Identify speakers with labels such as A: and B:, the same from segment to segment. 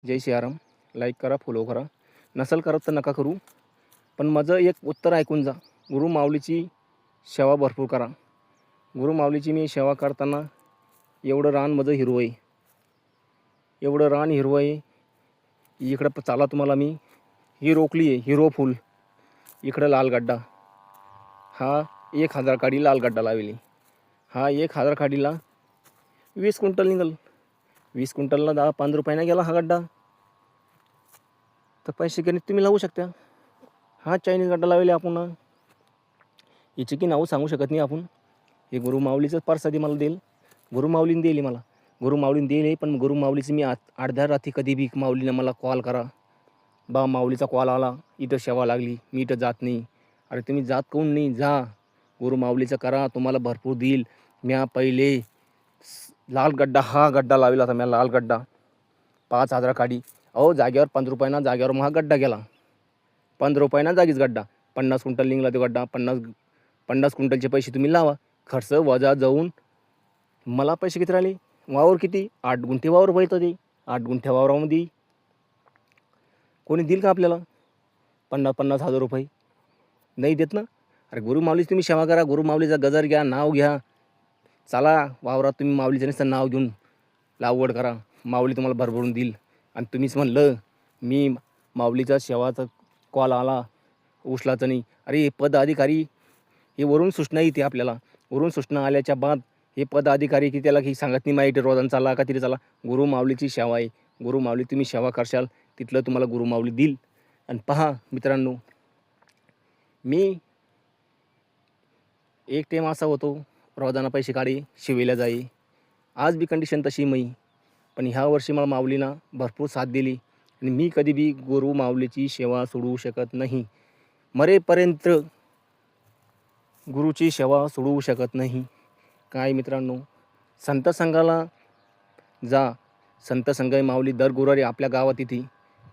A: जय Siyaram. Like करा, follow करा. नसल करत तर नका करू. पण माझं एक उत्तर ऐकून जा. गुरु माऊलीची सेवा भरपूर करा. गुरु माऊलीची मी सेवा करताना एवढं रान माझं हिरवं आहे. एवढं रान हिरवं आहे. इकडं चाला तुम्हाला मी ही रोकली आहे, हिरो फूल. इकडं लाल गड्डा. हा 1000 काडी लाल गड्डा लावली. हा 1000 काडीला 20 क्विंटल निघल. 20 क्विंटलला 10-15 रुपयाने गेला हा गड्डा. तर पैसे गणित तुम्ही लावू शकता. हा चायनीज गड्डा लावले आपण. याची की नावं सांगू शकत नाही आपण. हे गुरु माऊलीचं प्रसादी मला देईल. गुरु माऊलीने दिली मला. गुरु माऊलीने दिले. पण गुरु माऊलीचं मी अर्ध्या रात्री कधी बी माऊलीने मला कॉल करा. बा माऊलीचा कॉल आला, इथं सेवा लागली, मी इथं जात नाही. अरे तुम्ही जात कोण नाही, जा. गुरु माऊलीचं करा, तुम्हाला भरपूर देईल. म्या पहिले लाल गड्डा, हा गड्डा लावला होता म्या, लाल गड्डा 5000 काडी. अहो जागेवर 5 रुपयाना जागेवर मग हा गड्डा गेला. 15 रुपयाना जागीच गड्डा. 50 क्विंटल निघला तो गड्डा. 50 क्विंटलचे पैसे तुम्ही लावा. खर्च वजा जाऊन मला पैसे किती राहिले. वावर किती, 8 गुंठे वावर पाहिजे ते. 8 गुंठे वावरामध्ये कोणी देईल का आपल्याला 50,000 रुपये? नाही देत ना. अरे गुरु माऊलीची तुम्ही सेवा करा. गुरु माऊलीचा गजर घ्या, नाव घ्या. चला वावरात तुम्ही माऊलीचं नुसतं नाव घेऊन लागवड करा. माऊली तुम्हाला भरभरून देईल. आणि तुम्हीच म्हणलं मी माऊलीचा सेवाचा कॉल आला, उचलाचं नाही. अरे हे पद अधिकारी हे वरून सूचना येते आपल्याला. वरून सूचना आल्याच्या बाद हे पद अधिकारी की त्याला की सांगत नाही माहिती रोजान चाला का तरी चाला. गुरु माऊलीची सेवा आहे. गुरु माऊली तुम्ही सेवा करशाल तिथलं तुम्हाला गुरु माऊली देईल. आणि पहा मित्रांनो, मी एक टाईम असा होतो रोजाना पैसे काढे शिवेला जाई. आज बी कंडिशन तशी मी. पण ह्या वर्षी मला माऊलीनं भरपूर साथ दिली. आणि मी कधी बी गुरु माऊलीची सेवा सोडू शकत नाही. मरेपर्यंत गुरुची सेवा सोडवू शकत नाही. काय मित्रांनो, संत संघाला जा. संत संघ माऊली दर गुरुवारी आपल्या गावात येते.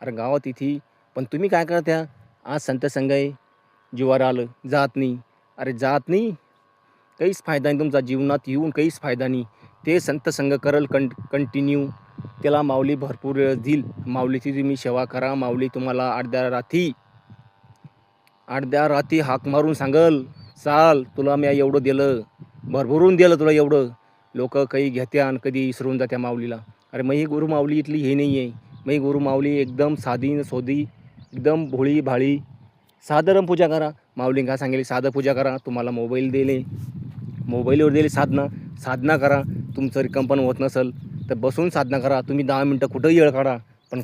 A: अरे गावात येते, पण तुम्ही काय करत्या. आज संत संघ जीवावर आलं, जात नाही. अरे जात नाही, काहीच फायदा नाही तुमचा जीवनात येऊन, काहीच फायदा नाही. ते संत संघ करल कंटिन्यू, त्याला माऊली भरपूर देईल. माऊलीची तुम्ही सेवा करा. माऊली तुम्हाला अर्ध्या रात्री हाक मारून सांगल, चाल तुला मी एवढं दिलं, भरभरून दिलं तुला एवढं. लोक काही घेत्या आणि कधी विसरून जात्या माऊलीला. अरे मग ही गुरु माऊली इथली हे नाही आहे. मग ही गुरु माऊली एकदम साधी सोधी, एकदम भोळी भाळी. साधारण पूजा करा. माऊलीने काय सांगितले, साधं पूजा करा. तुम्हाला मोबाईल दिले, मोबाईलवर दिले साधना करा. तुमचं रिकम पण होत नसेल तर बसून साधना करा. तुम्ही 10 मिनटं कुठंही वेळ काढा.